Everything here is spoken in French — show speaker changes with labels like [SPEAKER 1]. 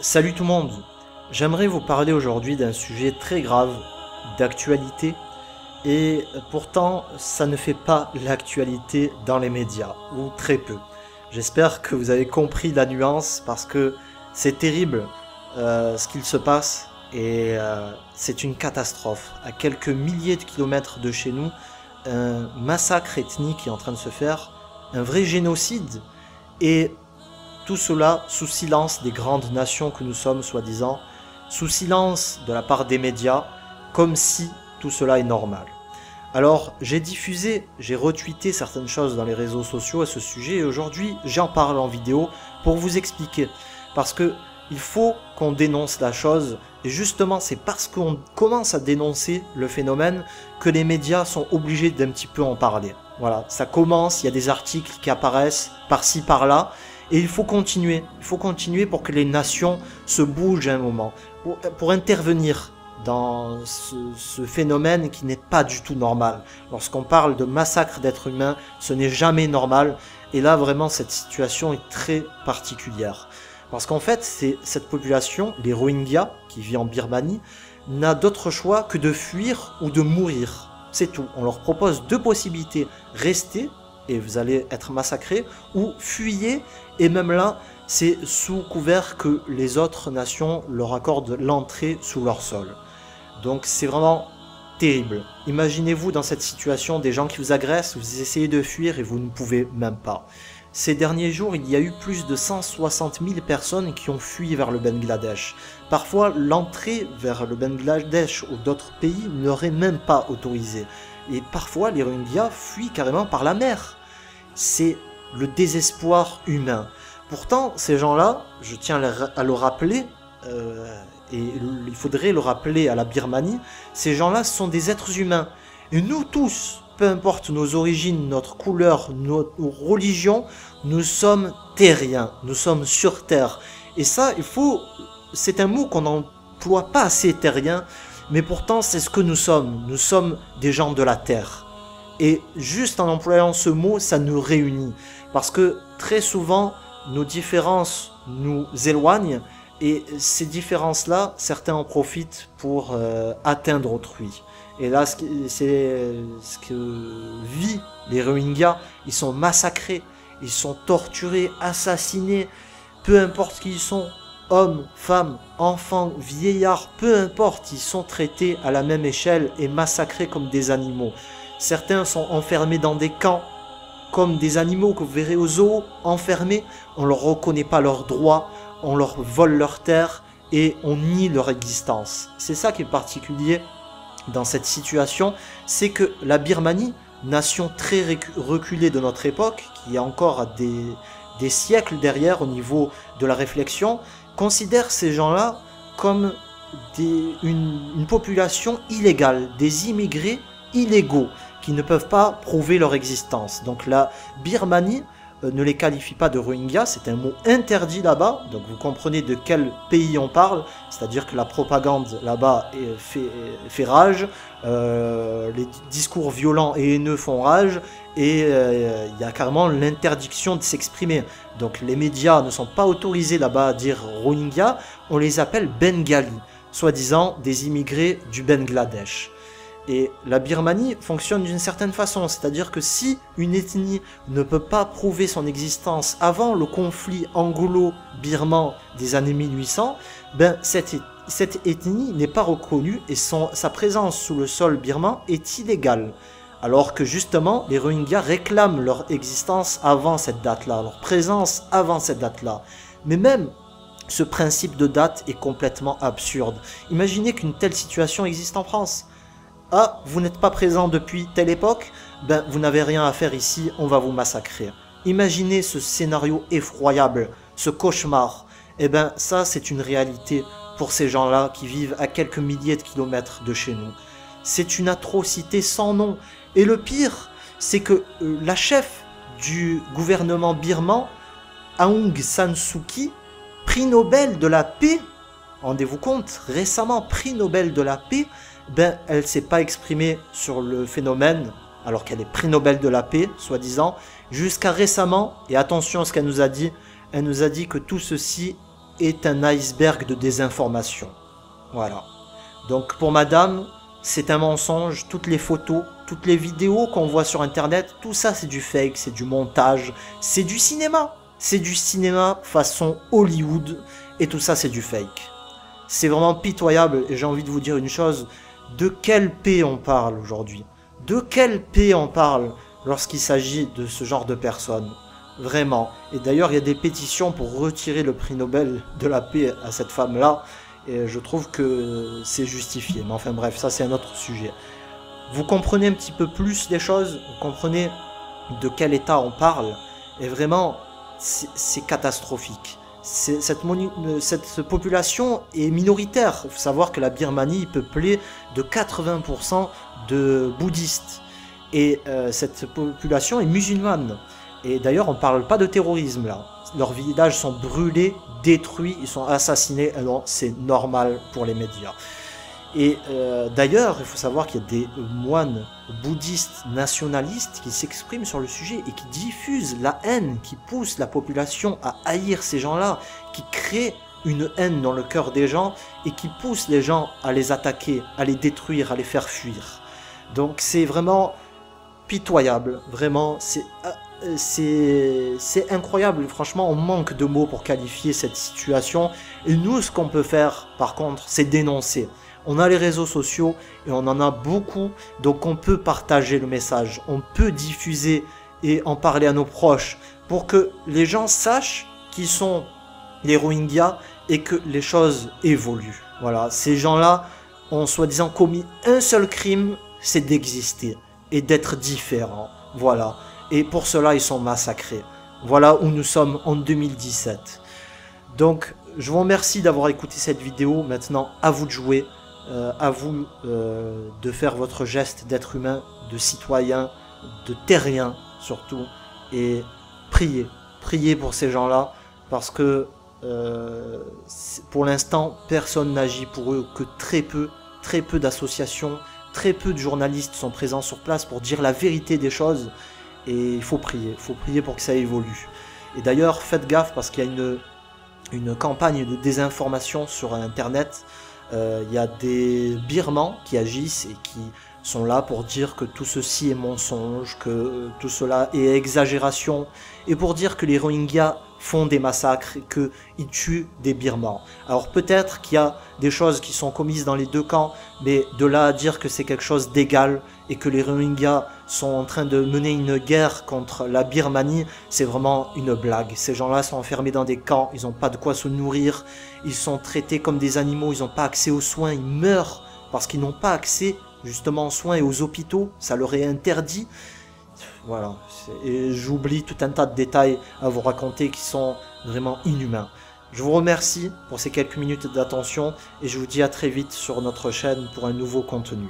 [SPEAKER 1] Salut tout le monde, j'aimerais vous parler aujourd'hui d'un sujet très grave, d'actualité, et pourtant ça ne fait pas l'actualité dans les médias, ou très peu. J'espère que vous avez compris la nuance parce que c'est terrible ce qu'il se passe et c'est une catastrophe. À quelques milliers de kilomètres de chez nous, un massacre ethnique est en train de se faire, un vrai génocide, et tout cela sous silence des grandes nations que nous sommes, soi-disant, sous silence de la part des médias, comme si tout cela est normal. Alors, j'ai diffusé, j'ai retweeté certaines choses dans les réseaux sociaux à ce sujet, et aujourd'hui, j'en parle en vidéo pour vous expliquer. Parce que il faut qu'on dénonce la chose, et justement, c'est parce qu'on commence à dénoncer le phénomène que les médias sont obligés d'un petit peu en parler. Voilà, ça commence, il y a des articles qui apparaissent par-ci, par-là, et il faut continuer pour que les nations se bougent un moment, pour intervenir dans ce phénomène qui n'est pas du tout normal. Lorsqu'on parle de massacre d'êtres humains, ce n'est jamais normal, et là vraiment cette situation est très particulière. Parce qu'en fait, c'est cette population, les Rohingyas, qui vit en Birmanie, n'a d'autre choix que de fuir ou de mourir. C'est tout. On leur propose deux possibilités. Rester, et vous allez être massacrés, ou fuyez, et même là, c'est sous couvert que les autres nations leur accordent l'entrée sous leur sol. Donc c'est vraiment terrible. Imaginez-vous dans cette situation des gens qui vous agressent, vous essayez de fuir et vous ne pouvez même pas. Ces derniers jours, il y a eu plus de 160 000 personnes qui ont fui vers le Bangladesh. Parfois, l'entrée vers le Bangladesh ou d'autres pays n'aurait même pas autorisé. Et parfois, les Rohingyas fuient carrément par la mer. C'est le désespoir humain. Pourtant, ces gens-là, je tiens à le rappeler, et il faudrait le rappeler à la Birmanie, ces gens-là sont des êtres humains. Et nous tous, peu importe nos origines, notre couleur, notre religion, nous sommes terriens, nous sommes sur terre. Et ça, c'est un mot qu'on n'emploie pas assez, terrien, mais pourtant c'est ce que nous sommes des gens de la terre. Et juste en employant ce mot, ça nous réunit, parce que très souvent, nos différences nous éloignent, et ces différences-là, certains en profitent pour atteindre autrui. Et là, c'est ce que vit les Rohingyas. Ils sont massacrés, ils sont torturés, assassinés, peu importe qui ils sont, hommes, femmes, enfants, vieillards, peu importe, ils sont traités à la même échelle et massacrés comme des animaux. Certains sont enfermés dans des camps, comme des animaux que vous verrez aux zoos, enfermés, on ne leur reconnaît pas leurs droits, on leur vole leurs terres et on nie leur existence. C'est ça qui est particulier dans cette situation, c'est que la Birmanie, nation très reculée de notre époque, qui est encore des siècles derrière au niveau de la réflexion, considère ces gens-là comme une population illégale, des immigrés illégaux, qui ne peuvent pas prouver leur existence. Donc la Birmanie ne les qualifie pas de Rohingyas, c'est un mot interdit là-bas, donc vous comprenez de quel pays on parle, c'est-à-dire que la propagande là-bas fait rage, les discours violents et haineux font rage, et il y a carrément l'interdiction de s'exprimer. Donc les médias ne sont pas autorisés là-bas à dire Rohingyas, on les appelle Bengalis, soi-disant des immigrés du Bangladesh. Et la Birmanie fonctionne d'une certaine façon, c'est-à-dire que si une ethnie ne peut pas prouver son existence avant le conflit anglo-birman des années 1800, ben cette ethnie n'est pas reconnue et sa présence sous le sol birman est illégale. Alors que justement, les Rohingyas réclament leur existence avant cette date-là, leur présence avant cette date-là. Mais même ce principe de date est complètement absurde. Imaginez qu'une telle situation existe en France. Ah, vous n'êtes pas présent depuis telle époque, ben vous n'avez rien à faire ici, on va vous massacrer. Imaginez ce scénario effroyable, ce cauchemar. Eh ben ça c'est une réalité pour ces gens-là qui vivent à quelques milliers de kilomètres de chez nous. C'est une atrocité sans nom. Et le pire, c'est que la chef du gouvernement birman, Aung San Suu Kyi, prix Nobel de la paix, rendez-vous compte, récemment prix Nobel de la paix, ben elle ne s'est pas exprimée sur le phénomène, alors qu'elle est prix Nobel de la paix, soi-disant, jusqu'à récemment, et attention à ce qu'elle nous a dit que tout ceci est un iceberg de désinformation. Voilà. Donc pour madame, c'est un mensonge, toutes les photos, toutes les vidéos qu'on voit sur internet, tout ça c'est du fake, c'est du montage, c'est du cinéma. C'est du cinéma façon Hollywood, et tout ça c'est du fake. C'est vraiment pitoyable, et j'ai envie de vous dire une chose, de quelle paix on parle aujourd'hui? De quelle paix on parle lorsqu'il s'agit de ce genre de personnes? Vraiment. Et d'ailleurs, il y a des pétitions pour retirer le prix Nobel de la paix à cette femme-là, et je trouve que c'est justifié. Mais enfin bref, ça c'est un autre sujet. Vous comprenez un petit peu plus les choses, vous comprenez de quel état on parle, et vraiment, c'est catastrophique. Cette population est minoritaire. Il faut savoir que la Birmanie est peuplée de 80% de bouddhistes. Et cette population est musulmane. Et d'ailleurs, on ne parle pas de terrorisme là. Leurs villages sont brûlés, détruits, ils sont assassinés. Alors, c'est normal pour les médias. Et d'ailleurs, il faut savoir qu'il y a des moines bouddhistes nationalistes qui s'expriment sur le sujet et qui diffusent la haine, qui poussent la population à haïr ces gens-là, qui créent une haine dans le cœur des gens et qui poussent les gens à les attaquer, à les détruire, à les faire fuir. Donc c'est vraiment pitoyable, vraiment, c'est incroyable, franchement on manque de mots pour qualifier cette situation. Et nous, ce qu'on peut faire par contre, c'est dénoncer. On a les réseaux sociaux et on en a beaucoup, donc on peut partager le message, on peut diffuser et en parler à nos proches pour que les gens sachent qui sont les Rohingyas et que les choses évoluent. Voilà, ces gens-là ont soi-disant commis un seul crime, c'est d'exister et d'être différents. Voilà, et pour cela ils sont massacrés. Voilà où nous sommes en 2017. Donc je vous remercie d'avoir écouté cette vidéo. Maintenant à vous de jouer. À vous de faire votre geste d'être humain, de citoyen, de terrien surtout, et priez pour ces gens-là, parce que pour l'instant personne n'agit pour eux, que très peu d'associations, très peu de journalistes sont présents sur place pour dire la vérité des choses, et il faut prier pour que ça évolue. Et d'ailleurs faites gaffe parce qu'il y a une campagne de désinformation sur internet. Il y a des Birmans qui agissent et qui sont là pour dire que tout ceci est mensonge, que tout cela est exagération, et pour dire que les Rohingyas font des massacres et qu'ils tuent des Birmans. Alors peut-être qu'il y a des choses qui sont commises dans les deux camps, mais de là à dire que c'est quelque chose d'égal et que les Rohingyas sont en train de mener une guerre contre la Birmanie, c'est vraiment une blague. Ces gens-là sont enfermés dans des camps, ils n'ont pas de quoi se nourrir, ils sont traités comme des animaux, ils n'ont pas accès aux soins, ils meurent parce qu'ils n'ont pas accès justement aux soins et aux hôpitaux, ça leur est interdit. Voilà, et j'oublie tout un tas de détails à vous raconter qui sont vraiment inhumains. Je vous remercie pour ces quelques minutes d'attention et je vous dis à très vite sur notre chaîne pour un nouveau contenu.